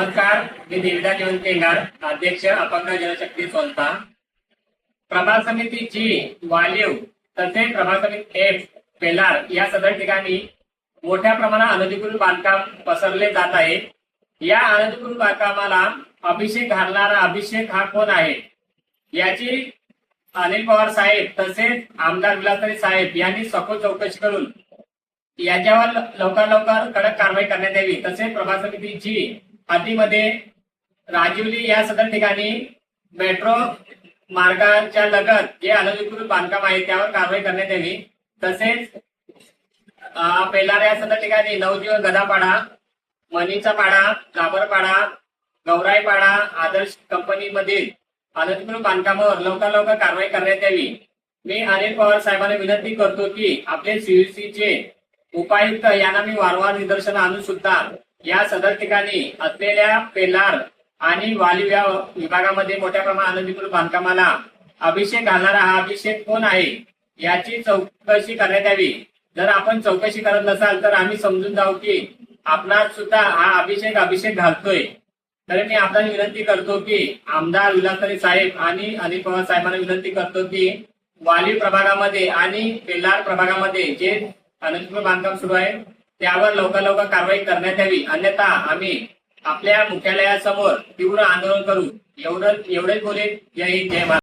नमस्कार, मी देविदास जीवन केंगार, अध्यक्ष अपंग जनशक्ती संस्था. प्रभाग समिती जी, वालीव तसेच प्रभाग समिती एफ, पेलार या सदर ठिकाणी मोठ्या प्रमाणात अनधिकृत बांधकाम पसरले जात आहे. या अनधिकृत बांधकामाला अभिषेक घालणारा अभिषेक हा कोण आहे याची अनिल पवार साहेब तसेच आमदार विलासराव साहेब यांनी सखोल चौकशी करून याच्यावर लवकर कडक कारवाई करण्यात यावी. तसेच प्रभाग समिती जी हद्दीमध्ये राजिवली या सदर ठिकाणी मेट्रो मार्गाच्या लगत जे अनधिकृत बांधकाम आहे त्यावर कारवाई करण्यात यावी. तसेच पेलार या सदर ठिकाणी नवजीवन गदापाडा, मनीचा पाडा, गाभरपाडा, गौराईपाडा आदर्श कंपनीमधील अनधिकृत बांधकामावर लवकर कारवाई करण्यात यावी. मी अनिल पवार साहेबांना विनंती करतो की आपले सीयूसीचे उपायुक्त यांना मी वारंवार निदर्शन आणून सुद्धा या सदर ठिकाणी असलेल्या पेलार आणि वालीव या विभागामध्ये मोठ्या प्रमाणात अनधिकृत बांधकामाला अभिषेक घालणारा हा अभिषेक कोण आहे याची चौकशी करण्यात यावी. जर आपण चौकशी करत नसाल तर आम्ही समजून जाऊ की आपणास सुद्धा हा अभिषेक घालतोय. तर मी आपल्याला विनंती करतो की आमदार विलासराव साहेब आणि अनिल पवार साहेबांना विनंती करतो की वालीव प्रभागामध्ये आणि पेलार प्रभागामध्ये जे अनधिकृत बांधकाम सुरू आहे त्यावर लवकर कारवाई करण्यात यावी. अन्यथा आम्ही आपल्या मुख्यालयासमोर तीव्र आंदोलन करू. एवढेच बोले. जय हिंद, जय भारत.